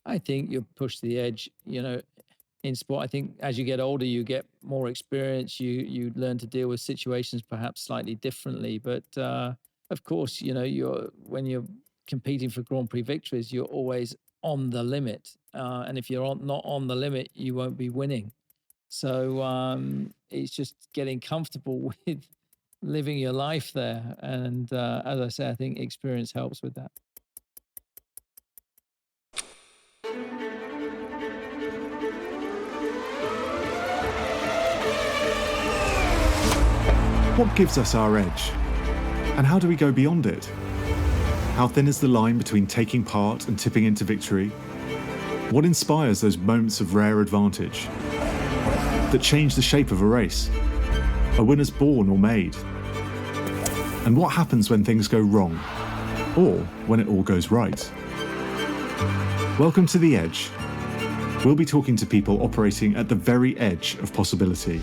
I think you're pushed to the edge, in sport. I think as you get older, you get more experience. You learn to deal with situations perhaps slightly differently. But of course, you're when you're competing for Grand Prix victories, you're always on the limit. And if you're not on the limit, you won't be winning. So it's just getting comfortable with living your life there. And as I say, I think experience helps with that. What gives us our edge? And how do we go beyond it? How thin is the line between taking part and tipping into victory? What inspires those moments of rare advantage that change the shape of a race? A winner's born or made? And what happens when things go wrong? Or when it all goes right? Welcome to The Edge. We'll be talking to people operating at the very edge of possibility.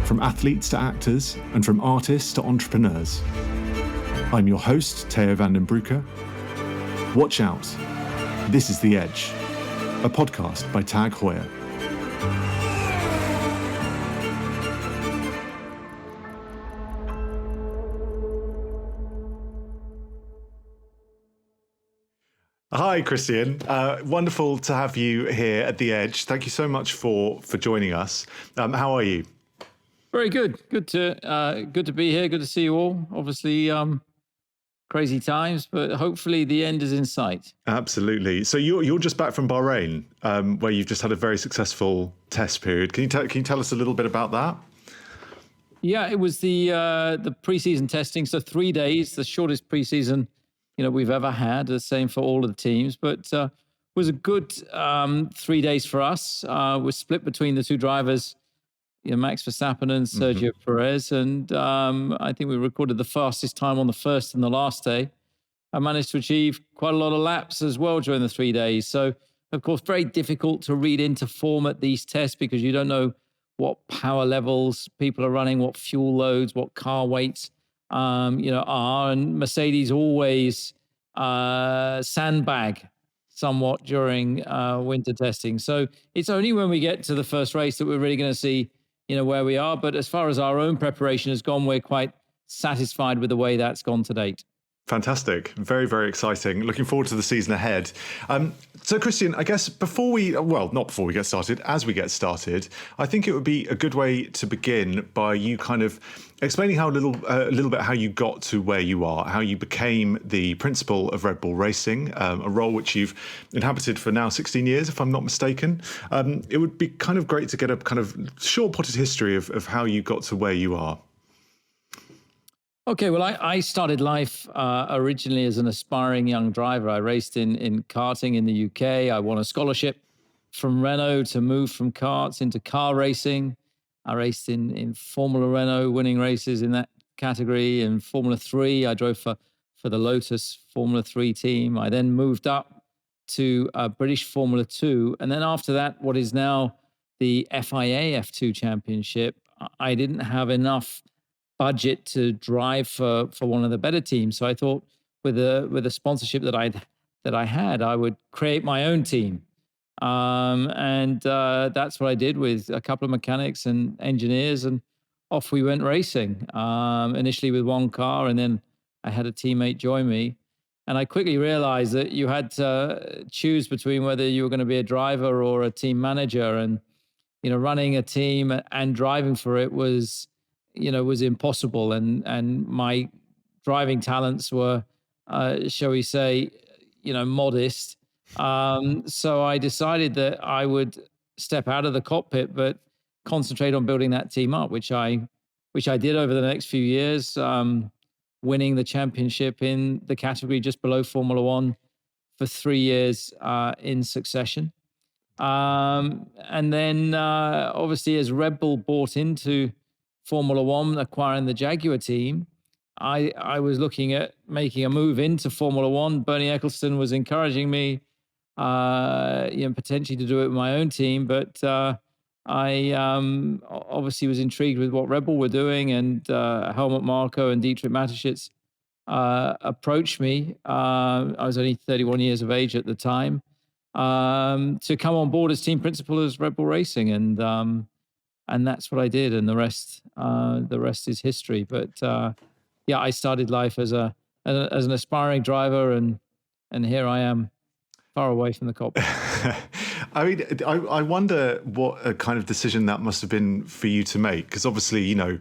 From athletes to actors, and from artists to entrepreneurs. I'm your host, Theo van den Broeke. Watch out. This is The Edge, a podcast by TAG Heuer. Hi, Christian. Wonderful to have you here at The Edge. Thank you so much for joining us. How are you? Very good. Good to be here. Good to see you all. Obviously, crazy times, but hopefully the end is in sight. Absolutely. So you're just back from Bahrain, where you've just had a very successful test period. Can you tell us a little bit about that? Yeah, it was the preseason testing. So 3 days, the shortest preseason we've ever had. The same for all of the teams, but was a good 3 days for us. We're split between the two drivers. Max Verstappen and Sergio Perez. And I think we recorded the fastest time on the first and the last day. I managed to achieve quite a lot of laps as well during the 3 days. So, of course, very difficult to read into form at these tests because you don't know what power levels people are running, what fuel loads, what car weights, are. And Mercedes always sandbag somewhat during winter testing. So it's only when we get to the first race that we're really going to see where we are. But as far as our own preparation has gone, we're quite satisfied with the way that's gone to date. Fantastic. Very, very exciting. Looking forward to the season ahead. So, Christian, I guess not before we get started, as we get started, I think it would be a good way to begin by you kind of explaining a little bit how you got to where you are, how you became the principal of Red Bull Racing, a role which you've inhabited for now 16 years, if I'm not mistaken. It would be kind of great to get a kind of short potted history of how you got to where you are. Okay, well, I started life originally as an aspiring young driver. I raced in karting in the UK. I won a scholarship from Renault to move from karts into car racing. I raced in Formula Renault, winning races in that category. In Formula 3, I drove for the Lotus Formula 3 team. I then moved up to British Formula 2. And then after that, what is now the FIA F2 Championship, I didn't have enough budget to drive for one of the better teams. So I thought with a sponsorship that I had, I would create my own team. And that's what I did with a couple of mechanics and engineers, and off we went racing, initially with one car, and then I had a teammate join me. And I quickly realized that you had to choose between whether you were going to be a driver or a team manager. And, running a team and driving for it was impossible. And my driving talents were, shall we say, modest. So I decided that I would step out of the cockpit, but concentrate on building that team up, which I did over the next few years, winning the championship in the category just below Formula One for 3 years in succession. And then obviously as Red Bull bought into Formula One, acquiring the Jaguar team, I was looking at making a move into Formula One. Bernie Ecclestone was encouraging me, potentially to do it with my own team. But I obviously was intrigued with what Red Bull were doing, and Helmut Marko and Dietrich Mateschitz approached me. I was only 31 years of age at the time. to come on board as team principal as Red Bull Racing, and that's what I did, and the rest is history. But yeah, I started life as an aspiring driver, and here I am, far away from the cockpit. I mean, I wonder what a kind of decision that must have been for you to make, because obviously, you know,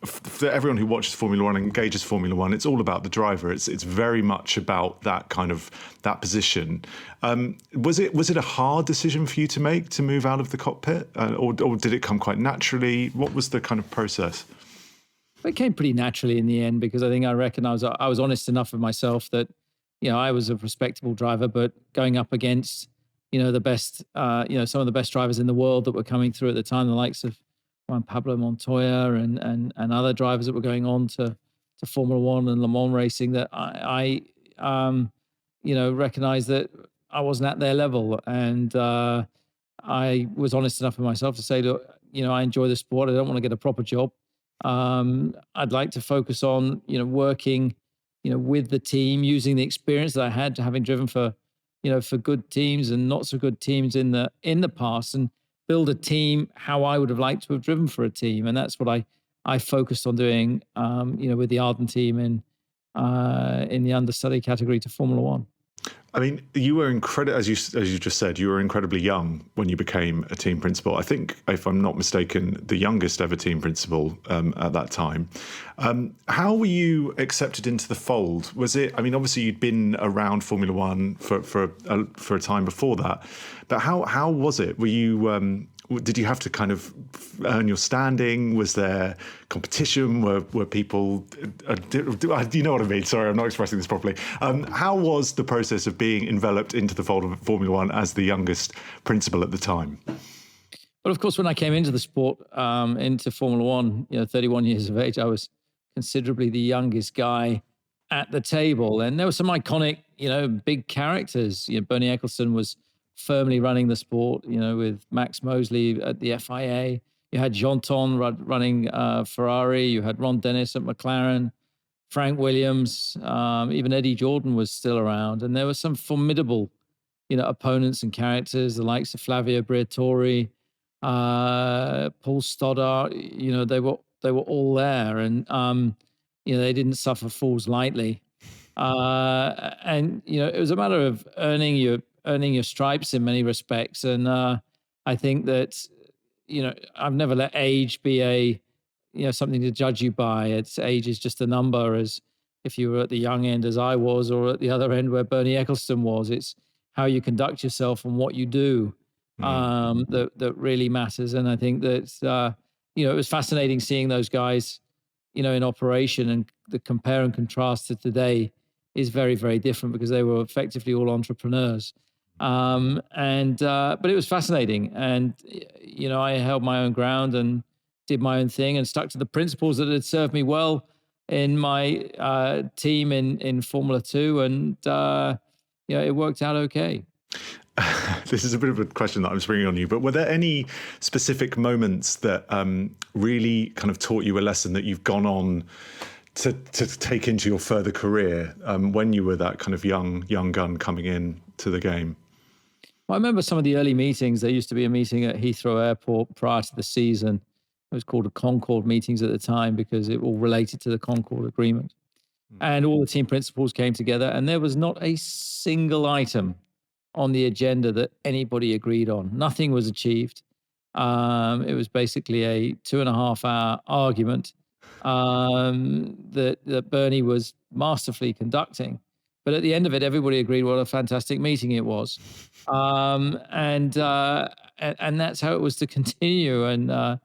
for everyone who watches Formula One and engages Formula One, it's all about the driver. It's very much about that position. Was it a hard decision for you to make to move out of the cockpit, or did it come quite naturally? What was the kind of process? It came pretty naturally in the end, because I think I recognized I was honest enough with myself that, you know, I was a respectable driver, but going up against, you know, the best, some of the best drivers in the world that were coming through at the time, the likes of Juan Pablo Montoya and other drivers that were going on to Formula One and Le Mans racing, that I recognized that I wasn't at their level. And I was honest enough with myself to say, look, you know, I enjoy the sport. I don't want to get a proper job. I'd like to focus on, you know, working, you know, with the team, using the experience that I had, having driven for good teams and not so good teams in the past, and build a team how I would have liked to have driven for a team. And that's what I focused on doing, with the Arden team in the understudy category to Formula One. I mean, you were as you just said, you were incredibly young when you became a team principal. I think, if I'm not mistaken, the youngest ever team principal at that time. How were you accepted into the fold? Was it? I mean, obviously you'd been around Formula One for a time before that, but how was it? Were you? Did you have to kind of earn your standing? Was there competition? Were people? You know what I mean? Sorry, I'm not expressing this properly. How was the process of being enveloped into the fold of Formula One as the youngest principal at the time? Well, of course, when I came into the sport, into Formula One, 31 years of age, I was considerably the youngest guy at the table, and there were some iconic, big characters. Bernie Ecclestone was firmly running the sport, with Max Mosley at the FIA. You had Jean-Ton running Ferrari. You had Ron Dennis at McLaren, Frank Williams, even Eddie Jordan was still around. And there were some formidable, opponents and characters, the likes of Flavio Briatore, Paul Stoddart. They were all there, and they didn't suffer fools lightly. And it was a matter of earning your stripes in many respects. And I think that, I've never let age be something to judge you by. Age is just a number, as if you were at the young end as I was, or at the other end where Bernie Ecclestone was. It's how you conduct yourself and what you do that really matters. And I think that, it was fascinating seeing those guys, in operation, and the compare and contrast to today is very, very different, because they were effectively all entrepreneurs. But it was fascinating. And, I held my own ground and did my own thing and stuck to the principles that had served me well in my team in Formula 2. And, it worked out okay. This is a bit of a question that I'm springing on you, but were there any specific moments that really kind of taught you a lesson that you've gone on to take into your further career when you were that kind of young gun coming in to the game? Well, I remember some of the early meetings. There used to be a meeting at Heathrow Airport prior to the season. It was called the Concord meetings at the time, because it all related to the Concord Agreement. And all the team principals came together, and there was not a single item on the agenda that anybody agreed on. Nothing was achieved. It was basically a 2.5-hour argument that Bernie was masterfully conducting. But at the end of it, everybody agreed what a fantastic meeting it was. And that's how it was to continue. And,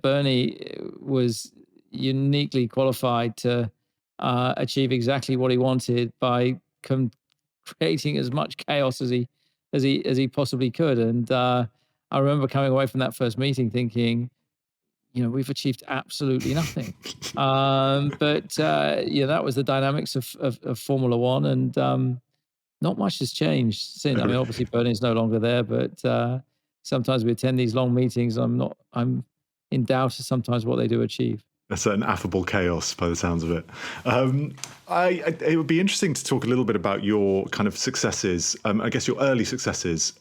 Bernie was uniquely qualified to achieve exactly what he wanted by creating as much chaos as he possibly could. And I remember coming away from that first meeting thinking, we've achieved absolutely nothing. But that was the dynamics of Formula One, and not much has changed since. I mean, obviously Bernie's no longer there, but sometimes we attend these long meetings. I'm in doubt of sometimes what they do achieve. A certain affable chaos by the sounds of it. It would be interesting to talk a little bit about your kind of successes, I guess your early successes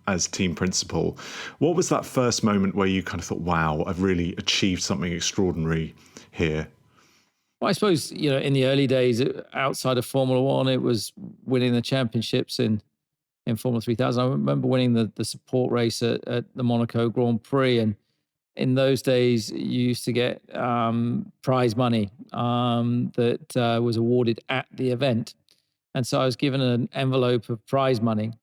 as team principal. What was that first moment where you kind of thought, wow, I've really achieved something extraordinary here? Well, I suppose, in the early days outside of Formula One, it was winning the championships in Formula 3000. I remember winning the support race at the Monaco Grand Prix. And in those days, you used to get prize money that was awarded at the event. And so I was given an envelope of prize money.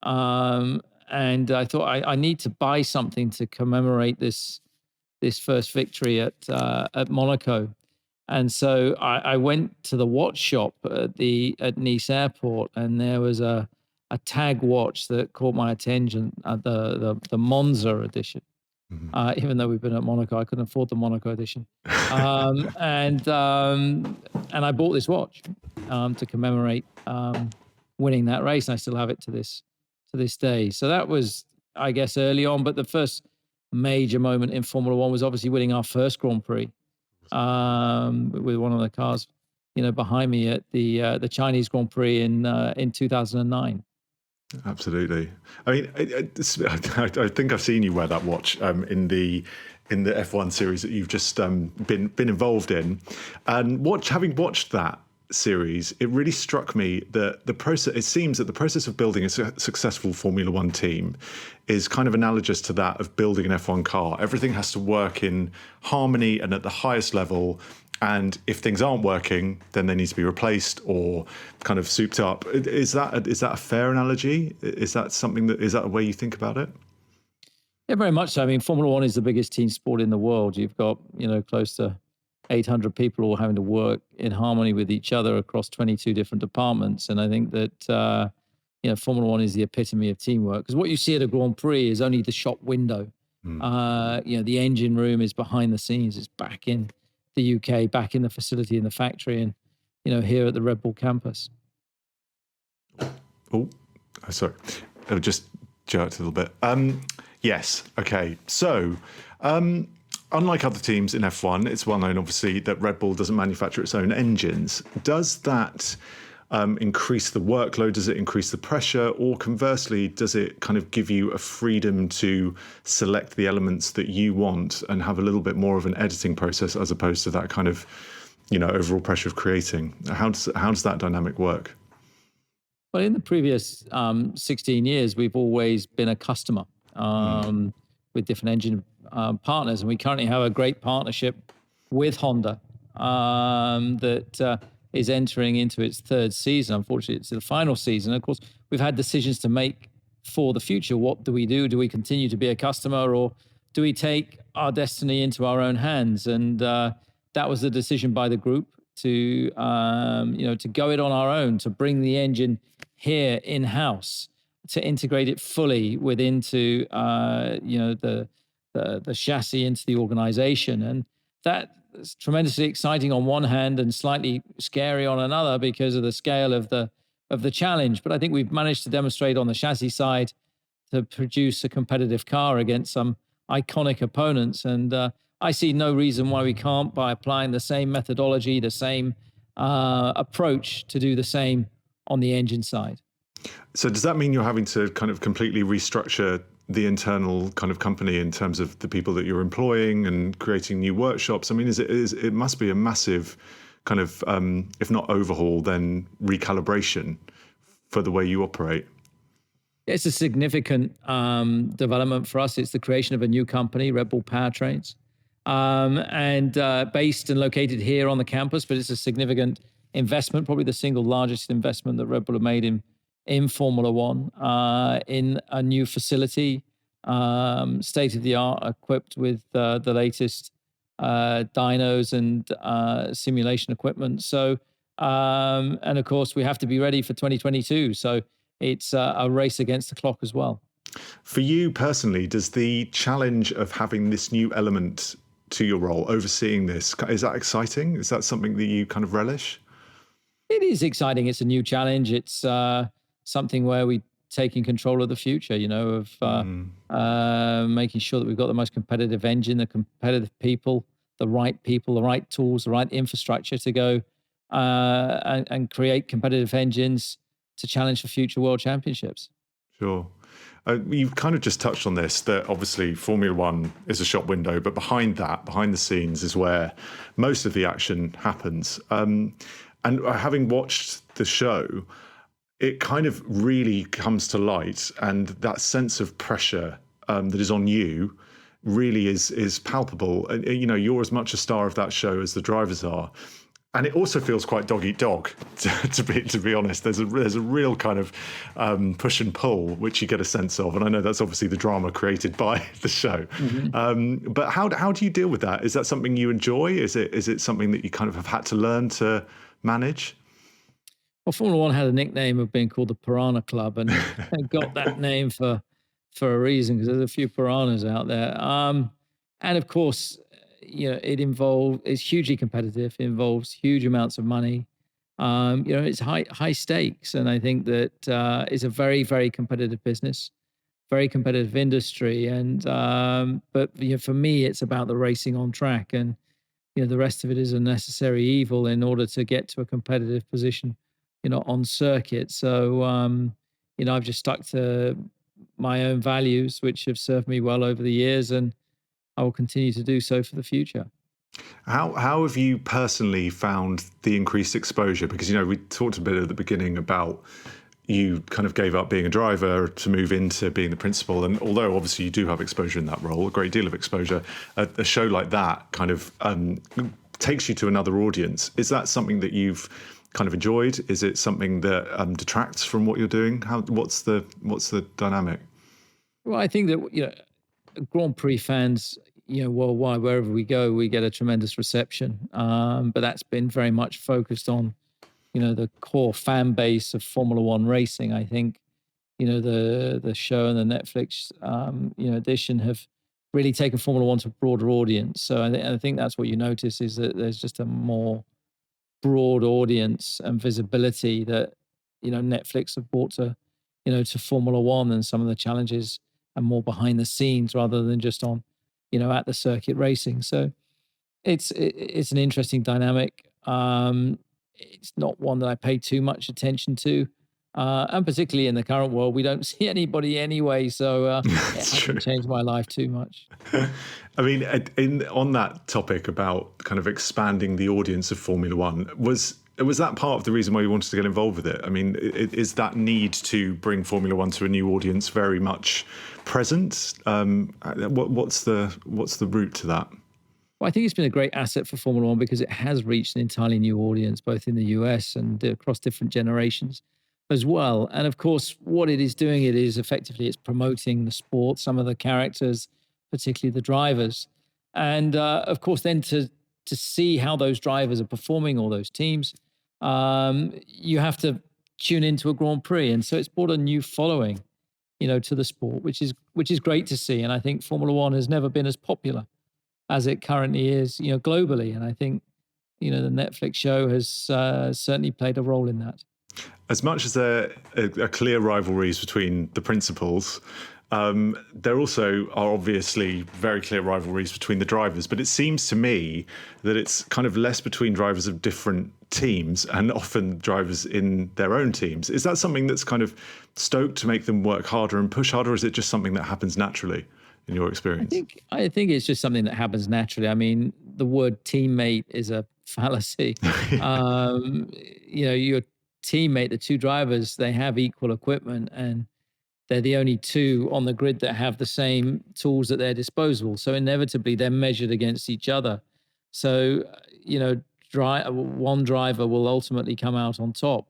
Um, and I thought I need to buy something to commemorate this first victory at Monaco. And so I went to the watch shop at Nice Airport, and there was a TAG watch that caught my attention, the Monza edition. Mhm. Even though we've been at Monaco, I couldn't afford the Monaco edition. And I bought this watch to commemorate winning that race, and I still have it to this day. So that was, I guess, early on. But the first major moment in Formula One was obviously winning our first Grand Prix with one of the cars, behind me at the Chinese Grand Prix in 2009. Absolutely. I mean, I think I've seen you wear that watch in the F1 series that you've just been involved in, and having watched that series, it really struck me that the process. It seems that the process of building a successful Formula One team is kind of analogous to that of building an F1 car. Everything has to work in harmony and at the highest level. And if things aren't working, then they need to be replaced or kind of souped up. Is that a fair analogy? Is that a way you think about it? Yeah, very much so. I mean, Formula One is the biggest team sport in the world. You've got, close to 800 people all having to work in harmony with each other across 22 different departments. And I think that, Formula One is the epitome of teamwork, because what you see at a Grand Prix is only the shop window. The engine room is behind the scenes. It's back in the UK, back in the facility in the factory, and, here at the Red Bull campus. Oh, sorry. I just jerked a little bit. Yes. Okay. So, unlike other teams in F1, it's well known, obviously, that Red Bull doesn't manufacture its own engines. Does that increase the workload? Does it increase the pressure? Or conversely, does it kind of give you a freedom to select the elements that you want and have a little bit more of an editing process as opposed to that kind of, overall pressure of creating? How does that dynamic work? Well, in the previous 16 years, we've always been a customer with different engine partners. And we currently have a great partnership with Honda that is entering into its third season. Unfortunately, it's the final season. Of course, we've had decisions to make for the future. What do we do? Do we continue to be a customer, or do we take our destiny into our own hands? And that was the decision by the group to go it on our own, to bring the engine here in-house, to integrate it fully into the chassis, into the organization. And that's tremendously exciting on one hand and slightly scary on another because of the scale of the challenge. But I think we've managed to demonstrate on the chassis side to produce a competitive car against some iconic opponents. And I see no reason why we can't, by applying the same methodology, the same approach, to do the same on the engine side. So does that mean you're having to kind of completely restructure the internal kind of company in terms of the people that you're employing and creating new workshops? I mean, it must be a massive kind of, if not overhaul, then recalibration for the way you operate. It's a significant development for us. It's the creation of a new company, Red Bull Powertrains, and based and located here on the campus. But it's a significant investment, probably the single largest investment that Red Bull have made in Formula One, in a new facility, state of the art, equipped with the latest dynos and simulation equipment. So, and of course, we have to be ready for 2022. So it's a race against the clock as well. For you personally, does the challenge of having this new element to your role, overseeing this, is that exciting? Is that something that you kind of relish? It is exciting. It's a new challenge. It's something where we taking control of the future, of making sure that we've got the most competitive engine, the competitive people, the right people, the right tools, the right infrastructure to go and create competitive engines to challenge for future world championships. Sure. You've kind of just touched on this, that obviously Formula One is a shop window, but behind that, behind the scenes, is where most of the action happens. And having watched the show, it kind of really comes to light, and that sense of pressure that is on you really is palpable. And you're as much a star of that show as the drivers are. And it also feels quite dog eat dog, to be honest. There's a real kind of push and pull, which you get a sense of, and I know that's obviously the drama created by the show. Mm-hmm. But how do you deal with that? Is that something you enjoy? Is it something that you kind of have had to learn to manage? Well, Formula One had a nickname of being called the Piranha Club, and they got that name for a reason, because there's a few piranhas out there. And of course, it's hugely competitive. It involves huge amounts of money. It's high stakes, and I think that it's a very, very competitive business, very competitive industry. And but for me, it's about the racing on track, and the rest of it is a necessary evil in order to get to a competitive position, on circuit. So I've just stuck to my own values, which have served me well over the years, and I will continue to do so for the future. How have you personally found the increased exposure? Because, we talked a bit at the beginning about you kind of gave up being a driver to move into being the principal. And although obviously you do have exposure in that role, a great deal of exposure, a show like that kind of takes you to another audience. Is that something that you've kind of enjoyed? Is it something that detracts from what you're doing? What's the dynamic? Well, I think that, Grand Prix fans, worldwide, wherever we go, we get a tremendous reception. But that's been very much focused on, the core fan base of Formula One racing. I think, the show and the Netflix, edition have really taken Formula One to a broader audience. So I think that's what you notice, is that there's just a more broad audience and visibility that, Netflix have brought to, to Formula One, and some of the challenges and more behind the scenes rather than just on, at the circuit racing. So it's an interesting dynamic. It's not one that I pay too much attention to. And particularly in the current world, we don't see anybody anyway. So it hasn't changed my life too much. I mean, on that topic about kind of expanding the audience of Formula One, was that part of the reason why you wanted to get involved with it? I mean, is that need to bring Formula One to a new audience very much present? What's the route to that? Well, I think it's been a great asset for Formula One because it has reached an entirely new audience, both in the US and across different generations as well. And of course, what it is doing, it's promoting the sport, some of the characters, particularly the drivers. And of course, then to see how those drivers are performing, all those teams, you have to tune into a Grand Prix. And so it's brought a new following, to the sport, which is great to see. And I think Formula One has never been as popular as it currently is, globally. And I think, the Netflix show has certainly played a role in that. As much as there are clear rivalries between the principals, there also are obviously very clear rivalries between the drivers. But it seems to me that it's kind of less between drivers of different teams and often drivers in their own teams. Is that something that's kind of stoked to make them work harder and push harder, or is it just something that happens naturally in your experience? I think it's just something that happens naturally. I mean, the word teammate is a fallacy. Your teammate, the two drivers, they have equal equipment, and they're the only two on the grid that have the same tools at their disposal. So inevitably, they're measured against each other. So, one driver will ultimately come out on top.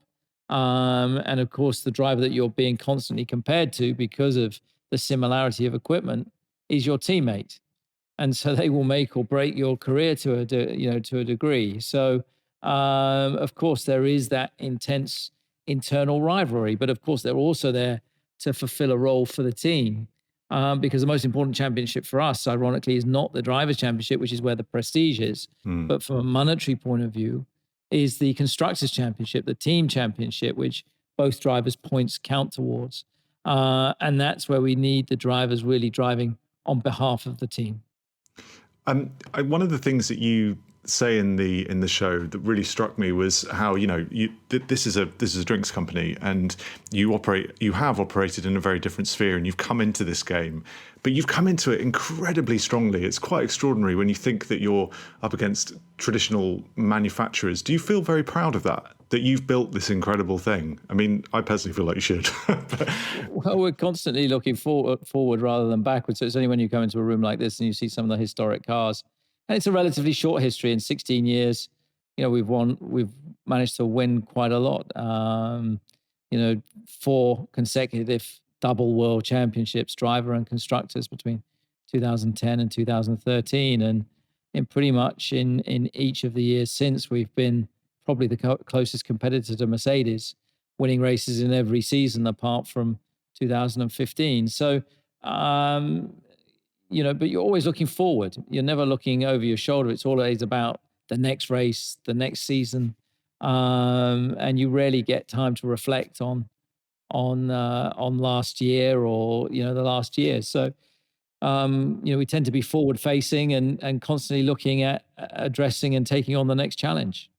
And of course, the driver that you're being constantly compared to because of the similarity of equipment is your teammate. And so they will make or break your career to a degree. So, of course, there is that intense internal rivalry, but of course, they're also there to fulfill a role for the team. Because the most important championship for us, ironically, is not the Drivers' Championship, which is where the prestige is, but from a monetary point of view, is the Constructors' Championship, the team championship, which both drivers' points count towards. And that's where we need the drivers really driving on behalf of the team. One of the things that you say in the show that really struck me was how this is a drinks company, and you have operated in a very different sphere, and you've come into this game, but you've come into it incredibly strongly. It's quite extraordinary when you think that you're up against traditional manufacturers. Do you feel very proud of that you've built this incredible thing? I mean, I personally feel like you should. Well, we're constantly looking forward rather than backwards. So it's only when you come into a room like this and you see some of the historic cars, and it's a relatively short history. In 16 years, we've managed to win quite a lot. 4 consecutive double world championships, driver and constructors, between 2010 and 2013, and pretty much in each of the years since, we've been probably the closest competitor to Mercedes, winning races in every season apart from 2015. So, but you're always looking forward. You're never looking over your shoulder. It's always about the next race, the next season, and you rarely get time to reflect on last year or the last year. So, we tend to be forward facing and constantly looking at addressing and taking on the next challenge.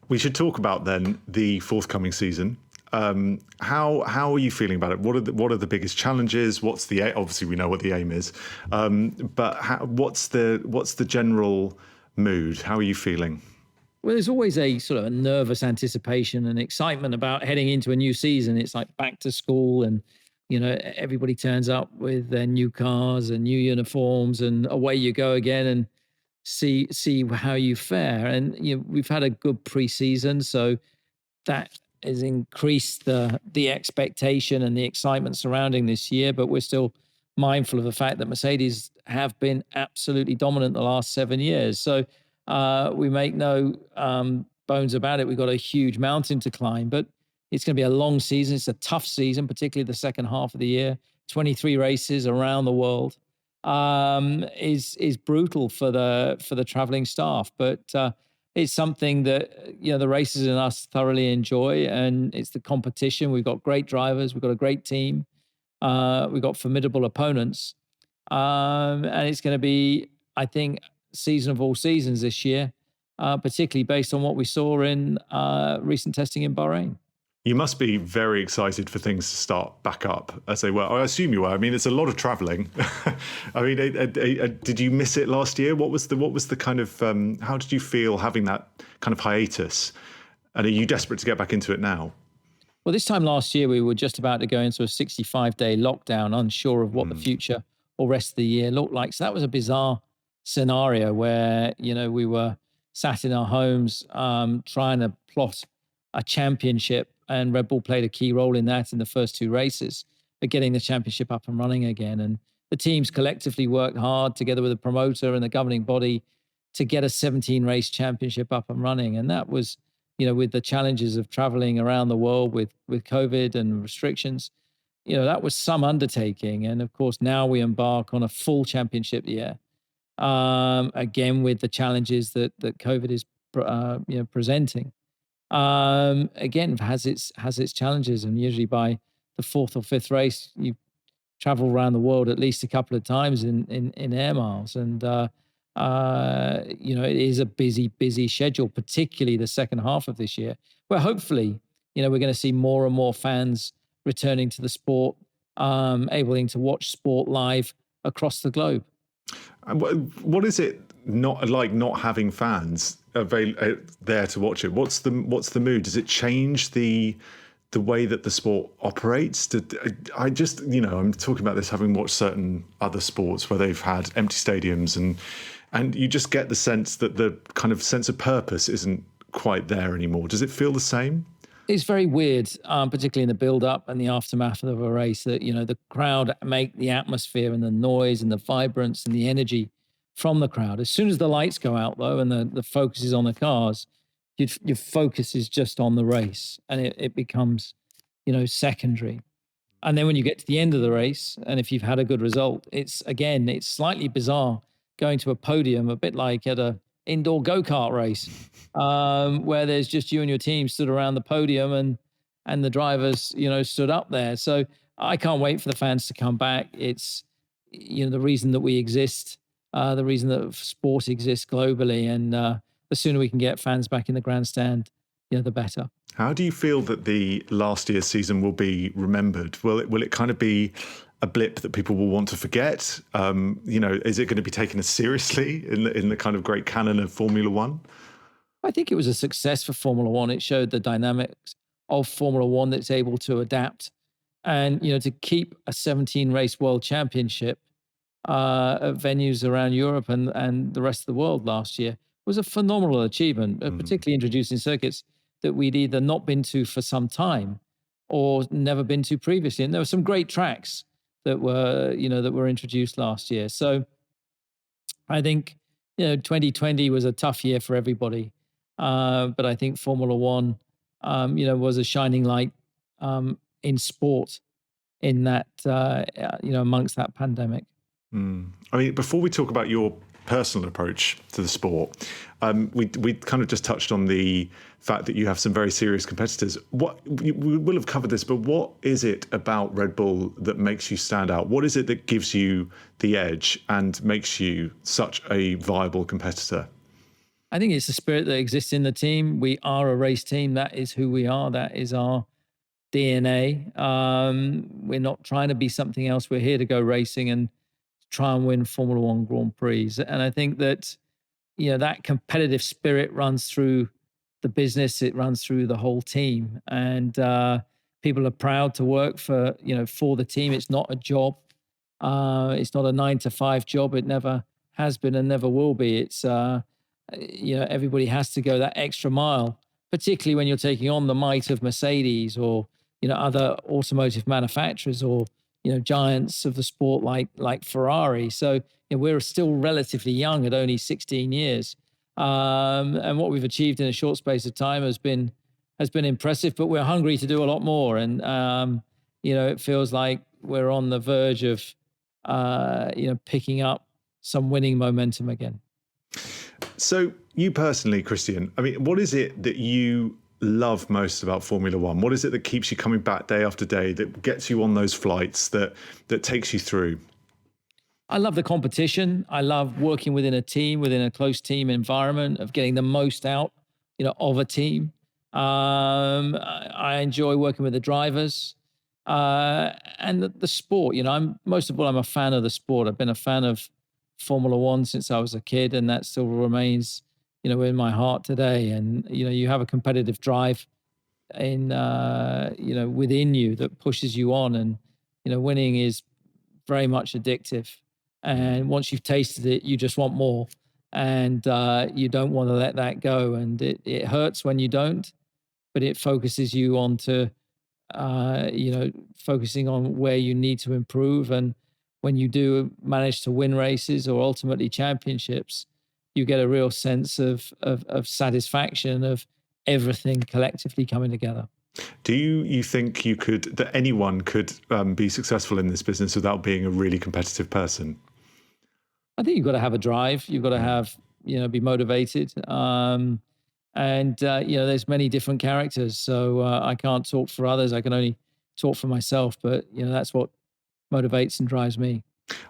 We should talk about then the forthcoming season. How are you feeling about it? What are the biggest challenges? Obviously we know what the aim is, but what's the general mood? How are you feeling? Well, there's always a sort of a nervous anticipation and excitement about heading into a new season. It's like back to school, and everybody turns up with their new cars and new uniforms, and away you go again and see how you fare. And we've had a good preseason, so that has increased the expectation and the excitement surrounding this year. But we're still mindful of the fact that Mercedes have been absolutely dominant the last 7 years. So we make no bones about it. We've got a huge mountain to climb, but it's going to be a long season. It's a tough season, particularly the second half of the year. 23 races around the world is brutal for the traveling staff, but it's something that the racers and us thoroughly enjoy, and it's the competition. We've got great drivers, we've got a great team, we've got formidable opponents, and it's going to be, I think, season of all seasons this year, particularly based on what we saw in recent testing in Bahrain. You must be very excited for things to start back up as they were. I assume you were. I mean, it's a lot of traveling. I mean, did you miss it last year? What was the kind of, how did you feel having that kind of hiatus? And are you desperate to get back into it now? Well, this time last year, we were just about to go into a 65-day lockdown, unsure of what the future or rest of the year looked like. So that was a bizarre scenario where, we were sat in our homes trying to plot a championship, and Red Bull played a key role in that in the first 2 races, but getting the championship up and running again. And the teams collectively worked hard together with the promoter and the governing body to get a 17-race championship up and running. And that was, with the challenges of traveling around the world with COVID and restrictions, that was some undertaking. And of course, now we embark on a full championship year, again, with the challenges that COVID is, presenting. Again, has its challenges, and usually by the 4th or 5th race, you travel around the world at least a couple of times in air miles, and it is a busy schedule, particularly the second half of this year, where hopefully we're going to see more and more fans returning to the sport, able to watch sport live across the globe. What is it not having fans there to watch it? What's the mood? Does it change the way that the sport operates? I'm talking about this having watched certain other sports where they've had empty stadiums, and you just get the sense that the kind of sense of purpose isn't quite there anymore. Does it feel the same? It's very weird, particularly in the build-up and the aftermath of a race, that the crowd make the atmosphere and the noise and the vibrance and the energy from the crowd. As soon as the lights go out, though, and the focus is on the cars, your focus is just on the race, and it becomes, secondary. And then when you get to the end of the race, and if you've had a good result, it's slightly bizarre going to a podium, a bit like at a indoor go-kart race, where there's just you and your team stood around the podium, and the drivers, stood up there. So I can't wait for the fans to come back. It's, the reason that we exist the reason that sport exists globally. And the sooner we can get fans back in the grandstand, the better. How do you feel that the last year's season will be remembered? Will it kind of be a blip that people will want to forget? Is it going to be taken as seriously in the kind of great canon of Formula One? I think it was a success for Formula One. It showed the dynamics of Formula One that's able to adapt, and to keep a 17 race world championship at venues around Europe and the rest of the world last year was a phenomenal achievement, particularly introducing circuits that we'd either not been to for some time or never been to previously. And there were some great tracks that were introduced last year. So I think 2020 was a tough year for everybody, but I think Formula One, was a shining light in sport in that amongst that pandemic. I mean, before we talk about your personal approach to the sport, we kind of just touched on the fact that you have some very serious competitors. We will have covered this, but what is it about Red Bull that makes you stand out? What is it that gives you the edge and makes you such a viable competitor? I think it's the spirit that exists in the team. We are a race team. That is who we are. That is our DNA. We're not trying to be something else. We're here to go racing and try and win Formula One Grand Prix. And I think that, that competitive spirit runs through the business. It runs through the whole team. And people are proud to work for the team. It's not a job. It's not a 9-to-5 job. It never has been and never will be. It's, everybody has to go that extra mile, particularly when you're taking on the might of Mercedes or, other automotive manufacturers or, giants of the sport like Ferrari. So we're still relatively young at only 16 years. And what we've achieved in a short space of time has been impressive, but we're hungry to do a lot more. And, it feels like we're on the verge of, picking up some winning momentum again. So you personally, Christian, I mean, what is it that you love most about Formula One? What is it that keeps you coming back day after day, that gets you on those flights, that takes you through? I love the competition. I love working within a team, within a close team environment, of getting the most out, of a team. I enjoy working with the drivers and the sport. Most of all, I'm a fan of the sport. I've been a fan of Formula One since I was a kid, and that still remains, in my heart today. And, you have a competitive drive in, within you that pushes you on, and, winning is very much addictive. And once you've tasted it, you just want more, and you don't want to let that go. And it hurts when you don't, but it focuses you on to, focusing on where you need to improve. And when you do manage to win races or ultimately championships, you get a real sense of satisfaction of everything collectively coming together. Do you think that anyone could be successful in this business without being a really competitive person? I think you've got to have a drive. You've got to have, be motivated. There's many different characters. So I can't talk for others. I can only talk for myself. But, that's what motivates and drives me.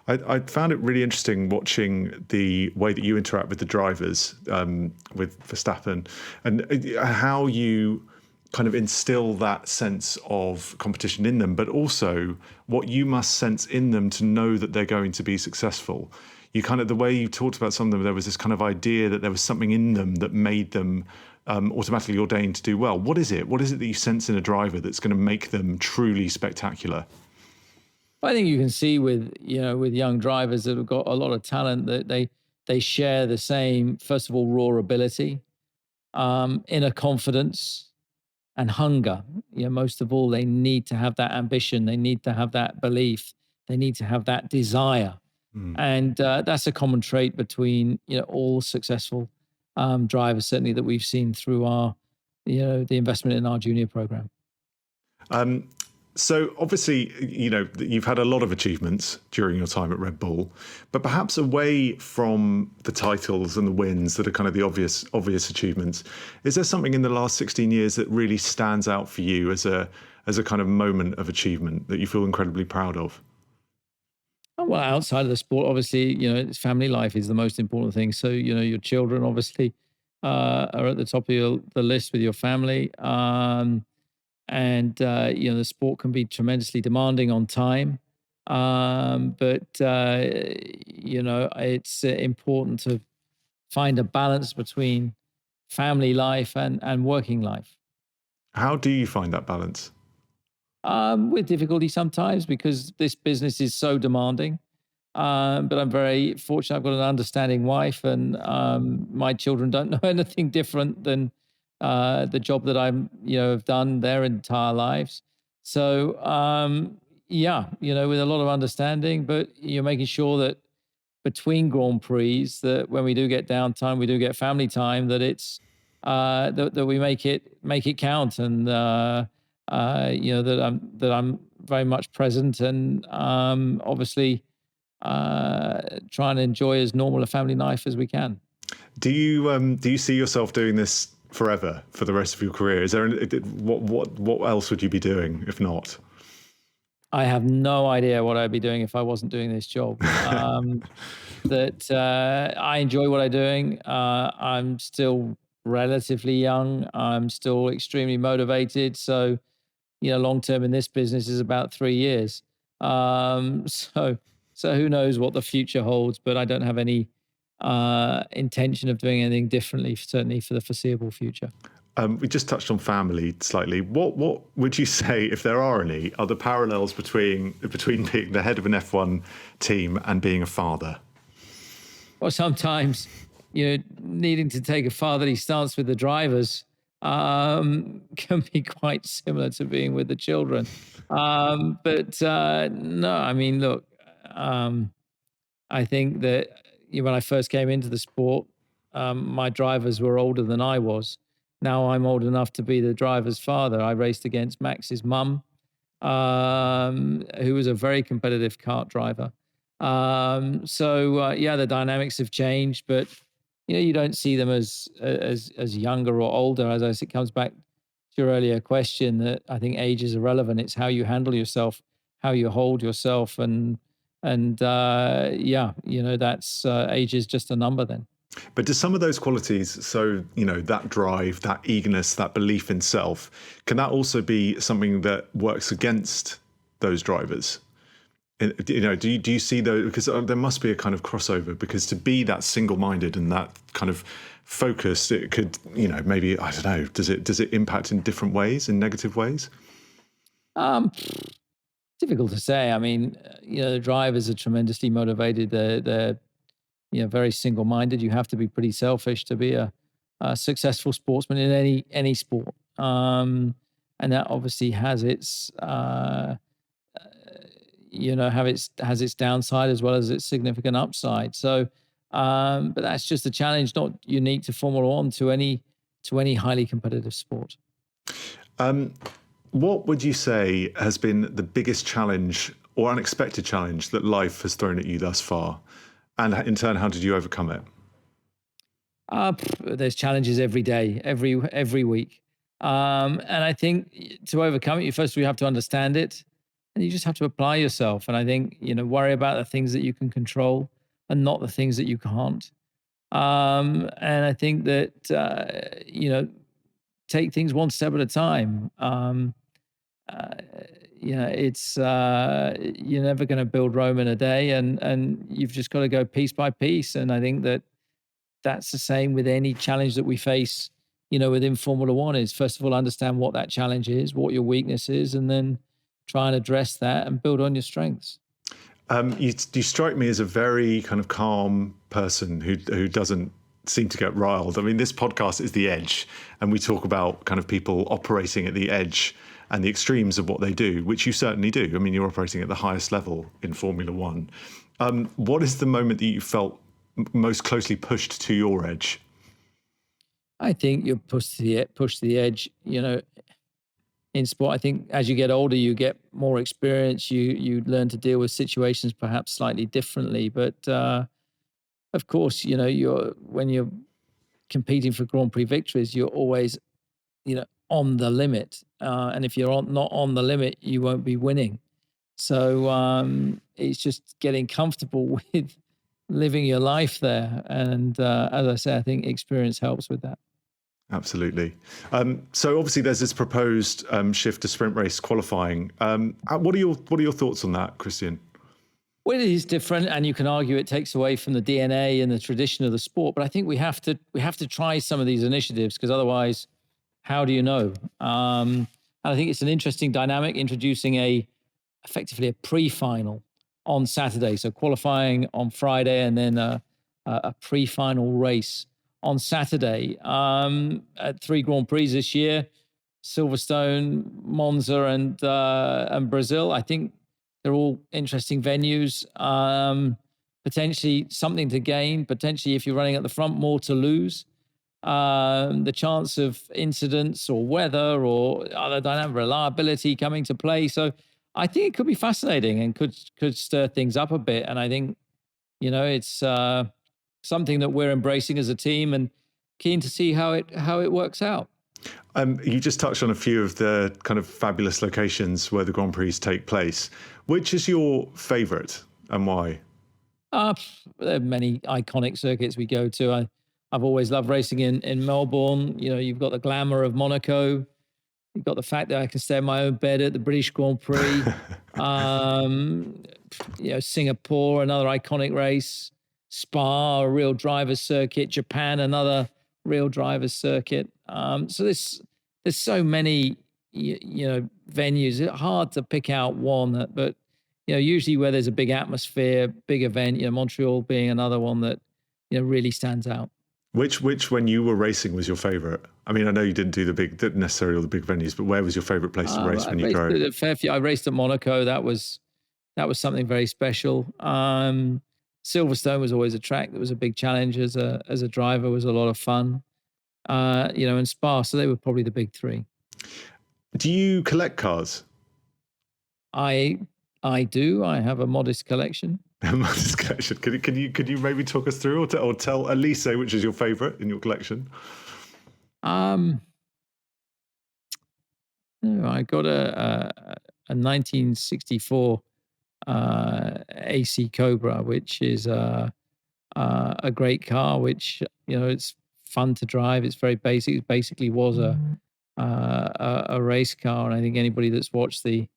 I found it really interesting watching the way that you interact with the drivers, with Verstappen, and how you kind of instill that sense of competition in them, but also what you must sense in them to know that they're going to be successful. You kind of, the way you talked about some of them, there was this kind of idea that there was something in them that made them automatically ordained to do well. What is it? What is it that you sense in a driver that's going to make them truly spectacular? I think you can see with young drivers that have got a lot of talent, that they share the same, first of all, raw ability, inner confidence, and hunger. Most of all, they need to have that ambition. They need to have that belief. They need to have that desire. And that's a common trait between all successful drivers, certainly that we've seen through our the investment in our junior program. So obviously, you've had a lot of achievements during your time at Red Bull, but perhaps away from the titles and the wins that are kind of the obvious achievements, is there something in the last 16 years that really stands out for you as a kind of moment of achievement that you feel incredibly proud of? Well, outside of the sport, obviously, it's family life is the most important thing. So, your children obviously are at the top of the list with your family. And the sport can be tremendously demanding on time. But it's important to find a balance between family life and working life. How do you find that balance? With difficulty sometimes because this business is so demanding. But I'm very fortunate. I've got an understanding wife, and my children don't know anything different than the job that I'm, have done their entire lives. So, yeah, with a lot of understanding, but you're making sure that between Grand Prix, that when we do get downtime, we do get family time, that it's that we make it count, and that I'm very much present, and obviously try and enjoy as normal a family life as we can. Do you see yourself doing this forever for the rest of your career? Is there what else would you be doing if not? I have no idea what I'd be doing if I wasn't doing this job. That I enjoy what I'm doing. I'm still relatively young. I'm still extremely motivated. So, long term in this business is about 3 years. So, who knows what the future holds? But I don't have any intention of doing anything differently, certainly for the foreseeable future. We just touched on family slightly. What would you say, if there are any, are the parallels between being the head of an F1 team and being a father? Or sometimes, needing to take a fatherly stance with the drivers can be quite similar to being with the children. But no, I mean, look, I think that when I first came into the sport, my drivers were older than I was. Now I'm old enough to be the driver's father. I raced against Max's mum, who was a very competitive kart driver. So yeah, the dynamics have changed, but you don't see them as younger or older. As I said, it comes back to your earlier question that I think age is irrelevant. It's how you handle yourself, how you hold yourself, and yeah, that's age is just a number then. But do some of those qualities, so, that drive, that eagerness, that belief in self, can that also be something that works against those drivers? Do you see those? Because there must be a kind of crossover, because to be that single-minded and that kind of focused, it could, maybe, I don't know, does it impact in different ways, in negative ways? Um, Difficult to say. I mean, the drivers are tremendously motivated. They're very single-minded. You have to be pretty selfish to be a successful sportsman in any sport. And that obviously has its has its downside as well as its significant upside. So, but that's just a challenge, not unique to Formula One, to any highly competitive sport. Um, what would you say has been the biggest challenge or unexpected challenge that life has thrown at you thus far? And in turn, how did you overcome it? There's challenges every day, every week, and I think to overcome it, you first you have to understand it, and you just have to apply yourself. And I think worry about the things that you can control and not the things that you can't. And I think that take things one step at a time. Uh, it's you're never going to build Rome in a day, and you've just got to go piece by piece. And I think that that's the same with any challenge that we face, within Formula One. Is first of all understand what that challenge is, what your weakness is, and then try and address that and build on your strengths. You strike me as a very kind of calm person who doesn't seem to get riled. I mean, this podcast is The Edge, and we talk about kind of people operating at the edge and the extremes of what they do, which you certainly do. I mean, you're operating at the highest level in Formula One. What is the moment that you felt most closely pushed to your edge? I think you're pushed to the edge. In sport, I think as you get older, you get more experience. You learn to deal with situations perhaps slightly differently. But of course, when you're competing for Grand Prix victories, you're always on the limit. And if you're not on the limit, you won't be winning. So it's just getting comfortable with living your life there. And as I say, I think experience helps with that. Absolutely. So obviously there's this proposed shift to sprint race qualifying. What are your thoughts on that, Christian? Well, it is different, and you can argue it takes away from the DNA and the tradition of the sport. But I think we have to try some of these initiatives, because otherwise, how do you know? And I think it's an interesting dynamic introducing effectively a pre-final on Saturday, so qualifying on Friday, and then a pre-final race on Saturday. At 3 Grand Prix this year: Silverstone, Monza, and Brazil. I think they're all interesting venues. Potentially something to gain. Potentially, if you're running at the front, more to lose. The chance of incidents or weather or other dynamic reliability coming to play. So I think it could be fascinating and could stir things up a bit. And I think, it's something that we're embracing as a team, and keen to see how it works out. You just touched on a few of the kind of fabulous locations where the Grand Prix take place. Which is your favourite and why? There are many iconic circuits we go to. I've always loved racing in Melbourne. You've got the glamour of Monaco. You've got the fact that I can stay in my own bed at the British Grand Prix. Singapore, another iconic race. Spa, a real driver's circuit. Japan, another real driver's circuit. So there's so many venues. It's hard to pick out one, but usually where there's a big atmosphere, big event. Montreal being another one that really stands out. Which when you were racing was your favourite? I mean, I know you didn't do necessarily all the big venues, but where was your favourite place to race when you drove? I raced at Monaco. That was something very special. Silverstone was always a track that was a big challenge as a driver. Was a lot of fun. And Spa. So they were probably the big three. Do you collect cars? I do. I have a modest collection. Could you maybe talk us through or tell Elise which is your favourite in your collection? I got a 1964 AC Cobra, which is a great car. Which it's fun to drive. It's very basic. It basically was a race car, and I think anybody that's watched the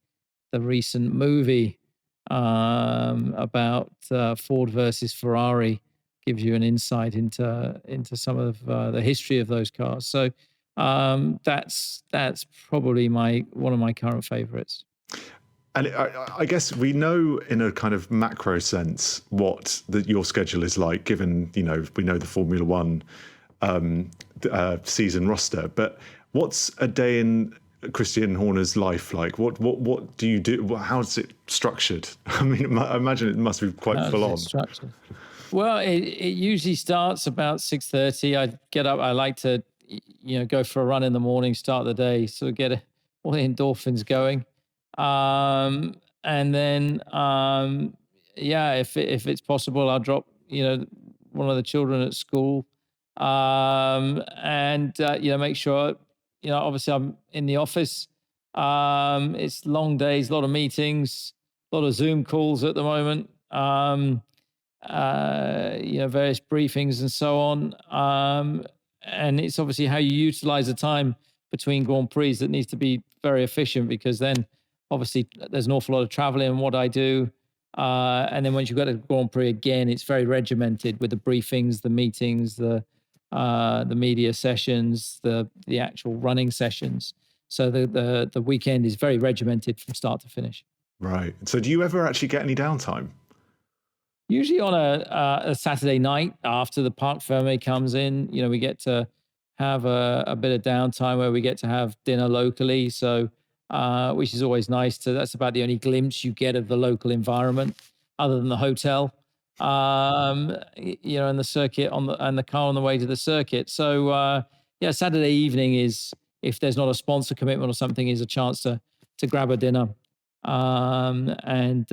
recent movie about Ford versus Ferrari gives you an insight into some of the history of those cars. So that's probably one of my current favorites. And I guess we know in a kind of macro sense what your schedule is like, given we know the Formula One season roster. But what's a day in Christian Horner's life like? What do you do? How's it structured? I mean, I imagine it must be quite full on. Structured? Well, it usually starts about 6:30. I get up. I like to, go for a run in the morning, start the day, sort of get all the endorphins going, and then, if it's possible, I'll drop, one of the children at school, and make sure. Obviously I'm in the office. It's long days, a lot of meetings, a lot of Zoom calls at the moment, various briefings and so on. And it's obviously how you utilize the time between Grand Prix that needs to be very efficient, because then obviously there's an awful lot of traveling in what I do. And then once you go to Grand Prix again, it's very regimented with the briefings, the meetings, the media sessions, the actual running sessions. So the weekend is very regimented from start to finish. Right. So do you ever actually get any downtime? Usually on a Saturday night after the Parc Fermé comes in, we get to have a bit of downtime where we get to have dinner locally. So which is always nice. That's about the only glimpse you get of the local environment, other than the hotel. And the circuit and the car on the way to the circuit. So Saturday evening is, if there's not a sponsor commitment or something, is a chance to grab a dinner, and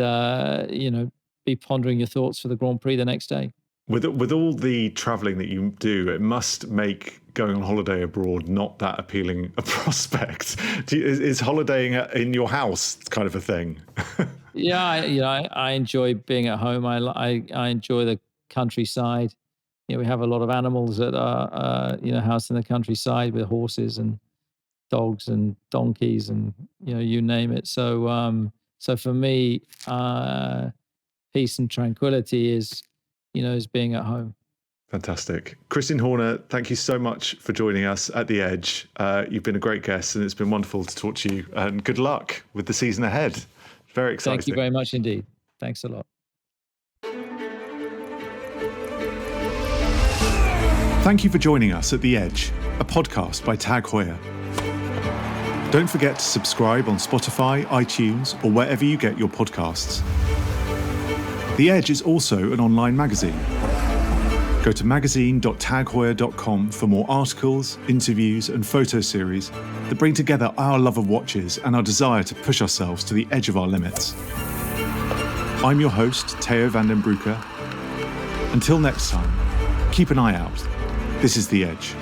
be pondering your thoughts for the Grand Prix the next day. With all the travelling that you do, it must make going on holiday abroad not that appealing a prospect. Is holidaying in your house kind of a thing? Yeah, I enjoy being at home. I enjoy the countryside. We have a lot of animals that are housed in the countryside with horses and dogs and donkeys and you name it. So for me, peace and tranquility is being at home. Fantastic. Christian Horner, thank you so much for joining us at The Edge. You've been a great guest and it's been wonderful to talk to you, and good luck with the season ahead. Very exciting. Thank you very much indeed. Thanks a lot. Thank you for joining us at The Edge, a podcast by TAG Heuer. Don't forget to subscribe on Spotify, iTunes, or wherever you get your podcasts. The Edge is also an online magazine. Go to magazine.tagheuer.com for more articles, interviews, and photo series that bring together our love of watches and our desire to push ourselves to the edge of our limits. I'm your host, Theo van den Broeke. Until next time, keep an eye out. This is The Edge.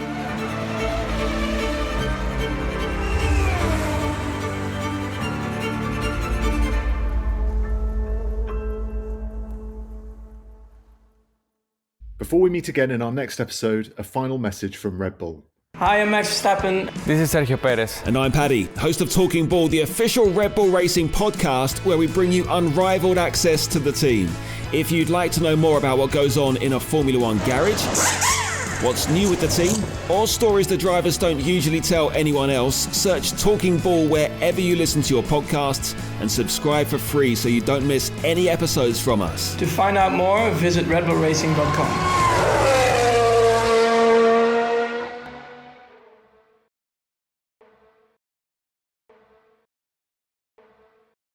Before we meet again in our next episode, a final message from Red Bull. Hi, I'm Max Verstappen. This is Sergio Perez. And I'm Paddy, host of Talking Ball, the official Red Bull Racing podcast, where we bring you unrivaled access to the team. If you'd like to know more about what goes on in a Formula One garage, what's new with the team, or stories the drivers don't usually tell anyone else, search Talking Ball wherever you listen to your podcasts and subscribe for free so you don't miss any episodes from us. To find out more, visit redbullracing.com.